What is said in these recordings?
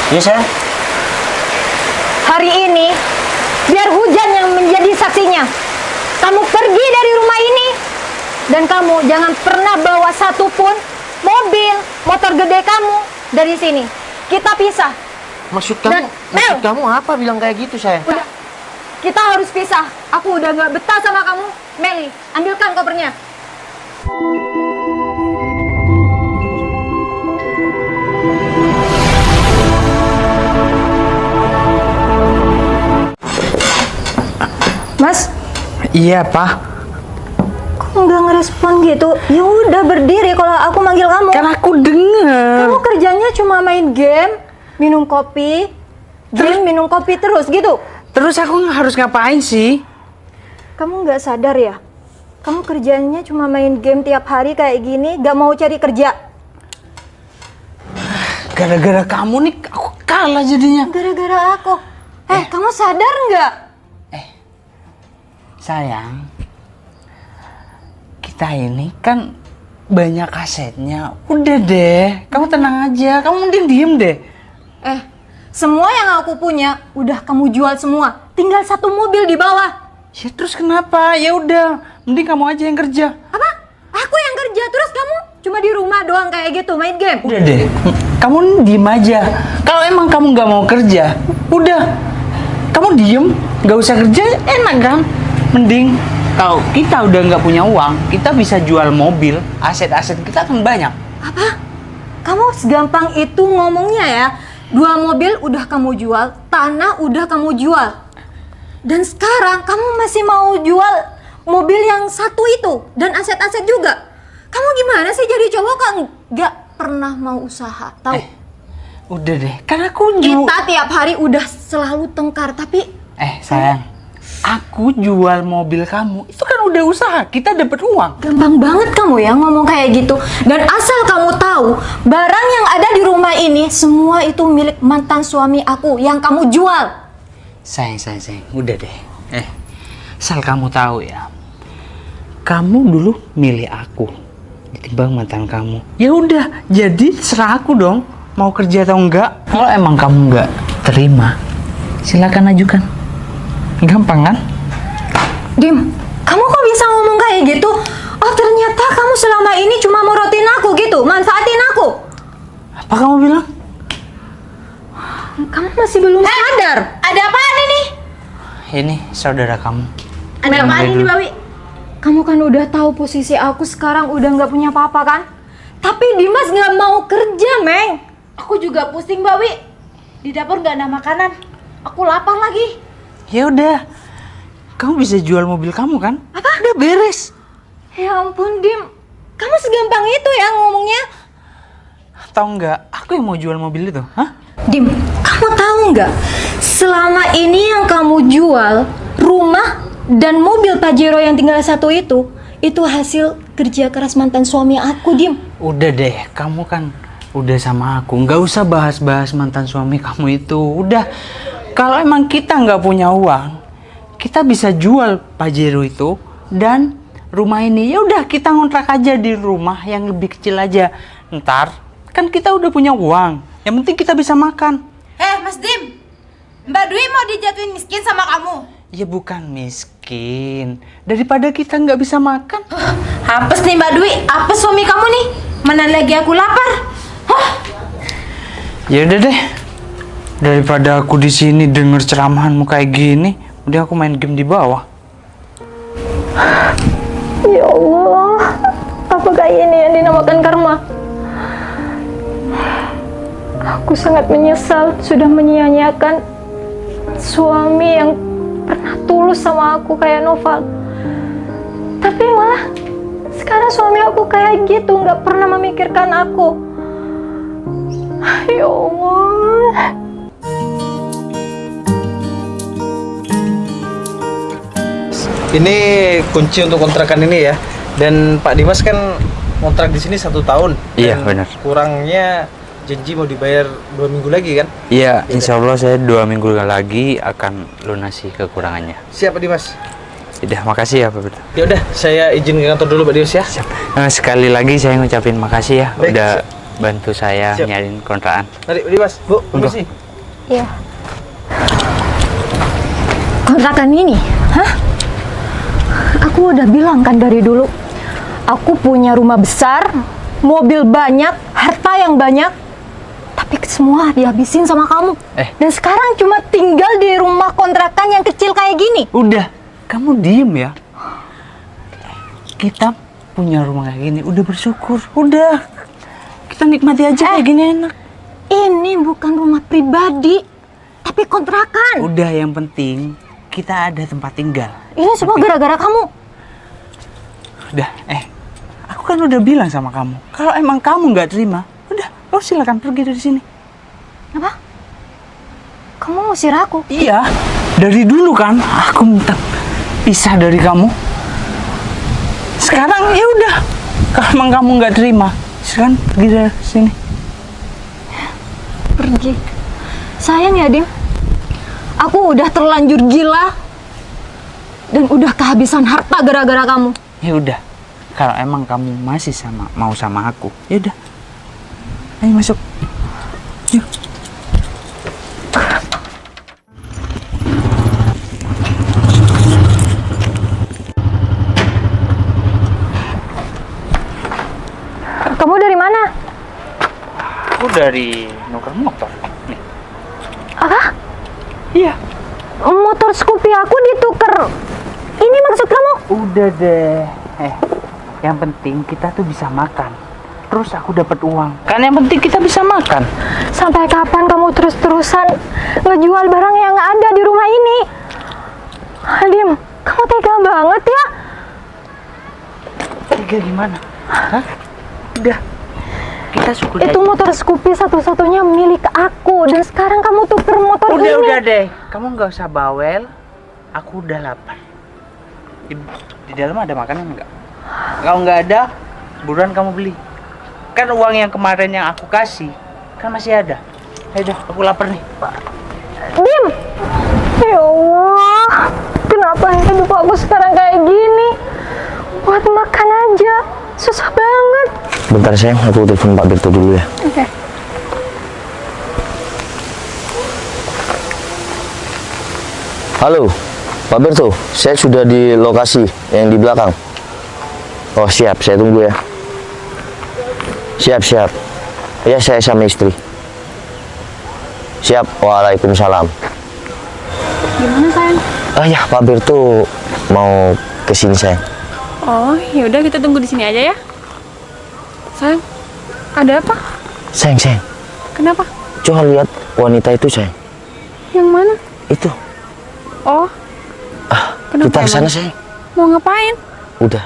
Iya sayang. Hari ini biar hujan yang menjadi saksinya. Kamu pergi dari rumah ini dan kamu jangan pernah bawa satupun mobil, motor gede kamu dari sini. Kita pisah. Maksud Dan, kamu apa bilang kayak gitu sayang? Udah, kita harus pisah. Aku udah gak betah sama kamu. Meli, ambilkan kopernya. Mas, Iya Pak. kok nggak ngerespon gitu? Ya udah berdiri kalau aku manggil kamu. Kan aku denger. Kamu kerjanya cuma main game, minum kopi, minum kopi terus gitu. Terus aku harus ngapain sih? Kamu nggak sadar ya? Kamu kerjanya cuma main game tiap hari kayak gini, gak mau cari kerja. Gara-gara kamu nih aku kalah jadinya. Gara-gara aku. Kamu sadar nggak? Sayang, kita ini kan banyak asetnya. Udah deh, kamu tenang aja. Kamu mending diem deh. Semua yang aku punya udah kamu jual semua. Tinggal satu mobil di bawah. Ya terus kenapa? Ya udah, mending kamu aja yang kerja. Apa? Aku yang kerja, terus kamu cuma di rumah doang kayak gitu main game? Udah deh, kamu diem aja. Kalau emang kamu nggak mau kerja, udah, kamu diem, nggak usah kerja, enak kan? Mending kalau kita udah nggak punya uang, kita bisa jual mobil, aset-aset kita akan banyak. Apa? Kamu segampang itu ngomongnya ya? 2 mobil udah kamu jual, tanah udah kamu jual. Dan sekarang kamu masih mau jual mobil yang satu itu dan aset-aset juga. Kamu gimana sih jadi cowok kok nggak pernah mau usaha, tahu? Udah deh, karena aku jual. Kita tiap hari udah selalu tengkar, tapi Sayang, aku jual mobil kamu, itu kan udah usaha, kita dapat uang. gampang banget kamu ya ngomong kayak gitu. Dan asal kamu tahu, barang yang ada di rumah ini semua itu milik mantan suami aku yang kamu jual. Sayang, udah deh. Asal kamu tahu ya, kamu dulu milih aku ketimbang mantan kamu. Ya udah, jadi serah aku dong, mau kerja atau enggak. Kalau emang kamu enggak terima, silakan ajukan. Gampang kan? Dim, kamu kok bisa ngomong kayak gitu? Oh, ternyata kamu selama ini cuma morotin aku gitu, manfaatin aku. Apa kamu bilang? Kamu masih belum sadar. Ada apaan ini? Ini saudara kamu. Ada apaan ini, Bawi? Kamu kan udah tahu posisi aku sekarang udah nggak punya apa-apa kan? Tapi Dimas nggak mau kerja, Meng. Aku juga pusing, Bawi. Di dapur nggak ada makanan. Aku lapar lagi. Ya udah, kamu bisa jual mobil kamu kan? Apa? Udah beres. Ya ampun, Dim. Kamu segampang itu ya ngomongnya. Tahu nggak? Aku yang mau jual mobil itu. Hah? Dim, kamu tahu nggak? Selama ini yang kamu jual rumah dan mobil Pajero yang tinggal satu itu hasil kerja keras mantan suami aku, Dim. Udah deh, kamu kan udah sama aku. Nggak usah bahas-bahas mantan suami kamu itu. Udah, kalau emang kita nggak punya uang, kita bisa jual Pajero itu dan rumah ini. Ya udah, kita ngontrak aja di rumah yang lebih kecil aja. Ntar kan kita udah punya uang. Yang penting kita bisa makan. Mas Dim. Mbak Dwi mau dijatuhin miskin sama kamu? Ya bukan miskin. Daripada kita nggak bisa makan. Apes nih Mbak Dwi. Apes suami kamu nih. Mana lagi aku lapar. Ya udah deh. Daripada aku di sini denger ceramahanmu kayak gini, udah aku main game di bawah. Ya Allah, apakah ini yang dinamakan karma? Aku sangat menyesal sudah menyia-nyiakan suami yang pernah tulus sama aku kayak Noval. Tapi malah sekarang suami aku kayak gitu, nggak pernah memikirkan aku. Ya Allah. Ini kunci untuk kontrakan ini ya. Dan Pak Dimas kan kontrak di sini 1 tahun. Iya, Dan benar. Kurangnya janji mau dibayar 2 minggu lagi kan? Iya, insya Allah saya 2 minggu lagi akan lunasi kekurangannya. Siap Pak Dimas. Udah, makasih ya Pak Beda. Ya udah, saya izin ke kantor dulu Pak Dimas ya. Sekali lagi saya ngucapin makasih ya. Baik, Udah bantu saya Siap. nyariin kontrakan. Mari, Dimas, Bu, permisi. Iya. Kontrakan ini, hah? Aku udah bilang kan dari dulu, aku punya rumah besar, mobil banyak, harta yang banyak, tapi semua dihabisin sama kamu. Dan sekarang cuma tinggal di rumah kontrakan yang kecil kayak gini. Udah, kamu diem ya. Kita punya rumah kayak gini, udah bersyukur. Udah, kita nikmati aja kayak gini enak. Ini bukan rumah pribadi, tapi kontrakan. Udah, yang penting kita ada tempat tinggal. Ini semua gara-gara kamu. Udah, aku kan udah bilang sama kamu, kalau emang kamu nggak terima, udah, kau silakan pergi dari sini. Apa? Kamu ngusir aku? Iya, dari dulu kan aku minta pisah dari kamu. Sekarang ya udah, kalau emang kamu nggak terima, silakan pergi dari sini. Pergi. Sayang ya, Dim. Aku udah terlanjur gila dan udah kehabisan harta gara-gara kamu. Ya udah, kalau emang kamu masih mau sama aku, ya udah, ayo masuk. Yuk. Kamu dari mana? Aku dari nuker motor nih. Apa? Iya. Motor Scoopy aku ditukar. Ini maksud kamu? Udah deh. Yang penting kita tuh bisa makan. Terus aku dapat uang. Kan yang penting kita bisa makan. Sampai kapan kamu terus-terusan ngejual barang yang ada di rumah ini? Dim, kamu tega banget ya. Tiga gimana? Hah? Udah. Kita syukur Itu aja. motor Scoopy satu-satunya milik aku. Dan sekarang kamu tuker motor ini. Udah deh. Kamu nggak usah bawel. Aku udah lapar. Di dalam ada makanan nggak? Kalau nggak ada, buruan kamu beli. Kan uang yang kemarin yang aku kasih kan masih ada. Ayo dah, aku lapar nih. Dim! Ya Allah, kenapa hidup aku sekarang kayak gini? Buat makan aja, susah banget. Bentar sayang, aku telepon Pak Berto dulu ya. Oke. Halo, Pak Berto, saya sudah di lokasi yang di belakang. Oh siap, saya tunggu ya. Siap. Ya, saya sama istri. Siap, waalaikumsalam. Gimana sayang? Oh ya, Pak Berto mau kesini sayang. Oh, yaudah kita tunggu di sini aja ya. Sayang, ada apa? Sayang. Kenapa? Coba lihat wanita itu sayang. Yang mana? Itu. Oh, kenapa Kita kesana emang? sayang. Mau ngapain? Udah,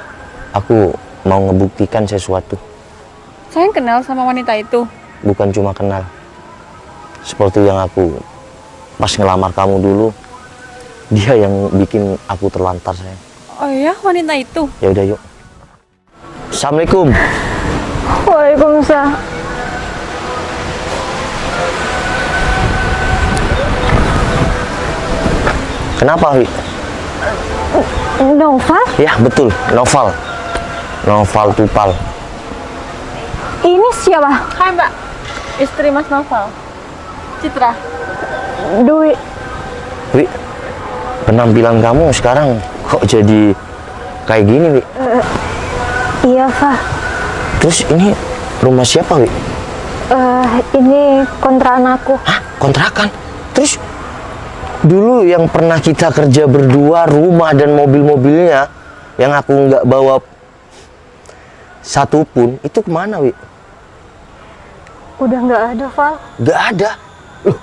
aku mau ngebuktikan sesuatu. Sayang kenal sama wanita itu. Bukan cuma kenal. Seperti yang aku pas ngelamar kamu dulu, dia yang bikin aku terlantar sayang. Oh iya, wanita itu. Ya udah yuk. Assalamualaikum. Waalaikumsalam. Kenapa Wi? Noval, Ya betul, Noval. Noval Tupal. ini siapa? Hai mbak, istri Mas Noval. Citra. Dwi. Wi, penampilan kamu sekarang kok jadi kayak gini Wi? Iya, Fah. Terus ini rumah siapa Wi? Ini kontrakan aku. Hah? Kontrakan? Terus dulu yang pernah kita kerja berdua, rumah dan mobil-mobilnya yang aku nggak bawa satu pun, itu kemana Wi? Udah nggak ada, Val. Nggak ada. Loh,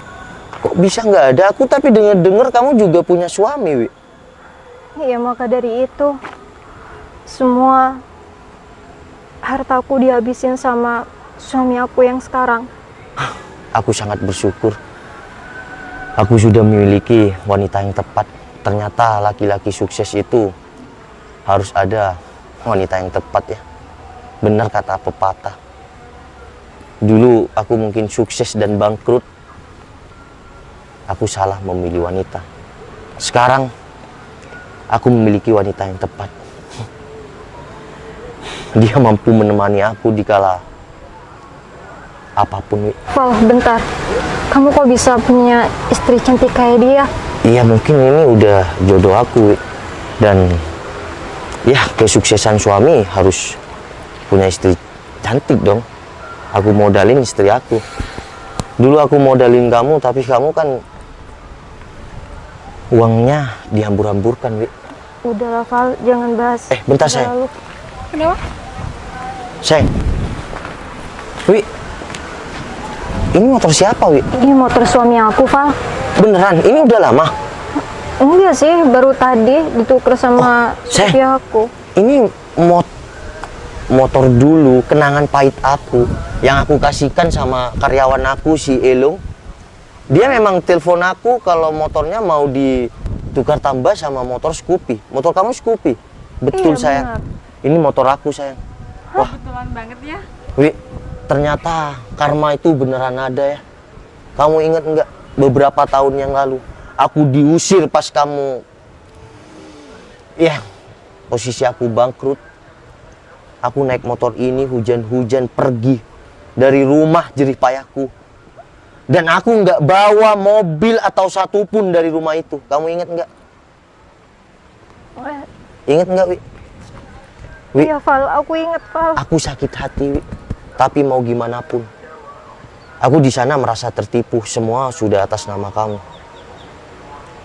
kok bisa nggak ada? Aku tapi dengar kamu juga punya suami Wi. Iya, maka dari itu semua hartaku dihabisin sama suami aku yang sekarang. Aku sangat bersyukur. Aku sudah memiliki wanita yang tepat. Ternyata laki-laki sukses itu harus ada wanita yang tepat ya. Benar kata pepatah. Dulu aku mungkin sukses dan bangkrut. Aku salah memilih wanita. Sekarang aku memiliki wanita yang tepat. Dia mampu menemani aku dikala apapun, Wi. Val, bentar. Kamu kok bisa punya istri cantik kayak dia? Iya, mungkin ini udah jodoh aku, Wi. Dan ya, kesuksesan suami harus punya istri cantik dong. Aku modalin istri aku. Dulu aku modalin kamu, tapi kamu kan uangnya dihambur-hamburkan, Wi. Udahlah, Val, jangan bahas. Bentar, masa sayang. lalu. Kenapa? Sayang. Wi. Ini motor siapa, Wi? Ini motor suami aku, Val. Beneran, ini udah lama. Enggak sih, baru tadi ditukar sama Sayang. suami aku. Ini motor dulu, kenangan pahit aku yang aku kasihkan sama karyawan aku si Elung. Dia memang telepon aku kalau motornya mau ditukar tambah sama motor Scoopy. Motor kamu Scoopy? Betul, Iya, sayang. benar. Ini motor aku, sayang. Wah, Kebetulan banget ya. Wi, ternyata karma itu beneran ada ya. Kamu ingat nggak beberapa tahun yang lalu aku diusir pas kamu, ya, posisi aku bangkrut. Aku naik motor ini hujan-hujan pergi dari rumah jerih payahku. Dan aku nggak bawa mobil atau satu pun dari rumah itu. Kamu ingat nggak? Ingat nggak, Wi? Wi, Iya, Val, aku inget, Val. aku sakit hati, Wi. Tapi mau gimana pun, aku di sana merasa tertipu. Semua sudah atas nama kamu.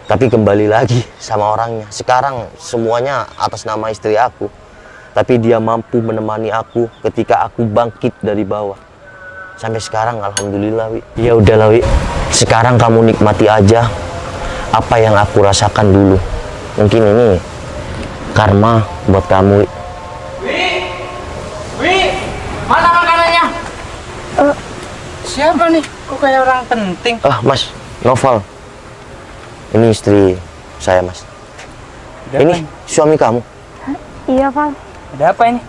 Tapi kembali lagi sama orangnya. Sekarang semuanya atas nama istri aku. Tapi dia mampu menemani aku ketika aku bangkit dari bawah. Sampai sekarang alhamdulillah, Wi. Ya udahlah, Wi. Sekarang kamu nikmati aja apa yang aku rasakan dulu. Mungkin ini karma buat kamu, Wi. Wi, mana makanannya? Siapa nih? Kok kayak orang penting? Mas, Noval. Ini istri saya, Mas. Ada Ini apa suami kamu. Iya, Val. Ada apa ini?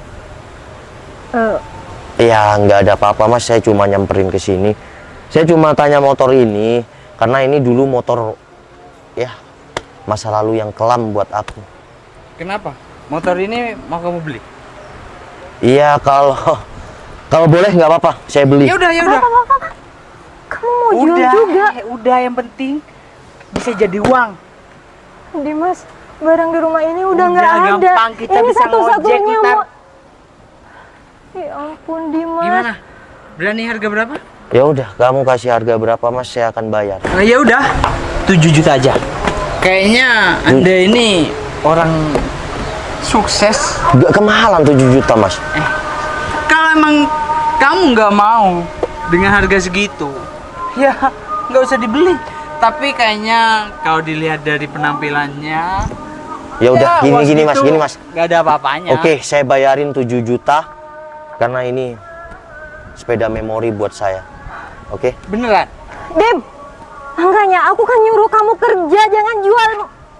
Ya, nggak ada apa-apa, Mas. Saya cuma nyamperin ke sini. Saya cuma tanya motor ini karena ini dulu motor, ya, masa lalu yang kelam buat aku. Kenapa? Motor ini mau kamu beli? Iya, kalau boleh nggak apa-apa, saya beli. Ya udah, ya udah. Kamu mau jual juga? Udah, yang penting bisa jadi uang. Dimas, barang di rumah ini udah nggak ada. Gampang, kita Ini bisa satu-satunya ngojek ntar. Ya ampun, Dimas. Gimana? Berani harga berapa? Ya udah, kamu kasih harga berapa, Mas? Saya akan bayar. Nah, ya udah, 7 juta aja. Kayaknya Anda ini orang sukses. Nggak kemahalan 7 juta, Mas. Kalau emang kamu nggak mau dengan harga segitu, ya nggak usah dibeli. Tapi kayaknya kalau dilihat dari penampilannya, Ya udah, uang gini Mas, segitu gini Mas. nggak ada apa-apanya. Oke, saya bayarin 7 juta karena ini sepeda memori buat saya. Oke? Beneran? Dim, makanya aku kan nyuruh kamu kerja, jangan jual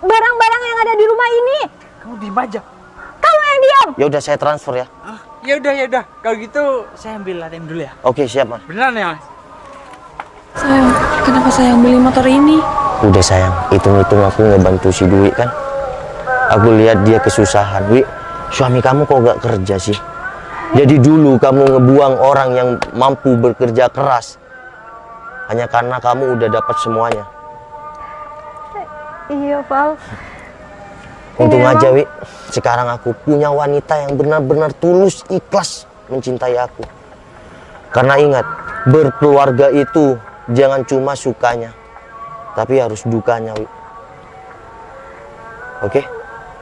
barang-barang yang ada di rumah ini. Kamu diem aja. Kamu yang diam. Ya udah, saya transfer ya. Ya udah, ya udah. Kalau gitu saya ambil ATM dulu ya. Oke, siap, Mas. Beneran ya, Mas? Sayang, kenapa sayang beli motor ini? Udah sayang, hitung-hitung aku ngebantu si Dwi kan. Aku lihat dia kesusahan. Wi, suami kamu kok gak kerja sih? Jadi dulu kamu ngebuang orang yang mampu bekerja keras hanya karena kamu udah dapat semuanya. Iya, Val. Untung Ini aja, emang- Wi. Sekarang aku punya wanita yang benar-benar tulus, ikhlas mencintai aku. Karena ingat, berkeluarga itu jangan cuma sukanya, tapi harus dukanya, Wi. Oke?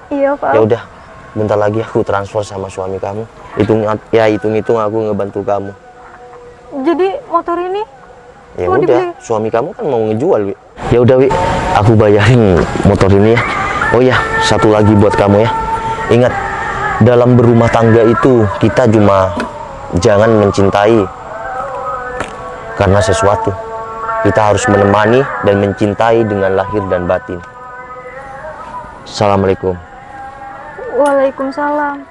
Iya, Val. Ya udah, bentar lagi aku transfer sama suami kamu. Hitung-hitung aku ngebantu kamu. Jadi motor ini Ya mau udah, dibeli? suami kamu kan mau ngejual, Wi. Ya udah, Wi. Aku bayarin motor ini ya. Oh ya, satu lagi buat kamu ya. Ingat, dalam berumah tangga itu kita cuma jangan mencintai karena sesuatu. Kita harus menemani dan mencintai dengan lahir dan batin. Assalamualaikum. Waalaikumsalam.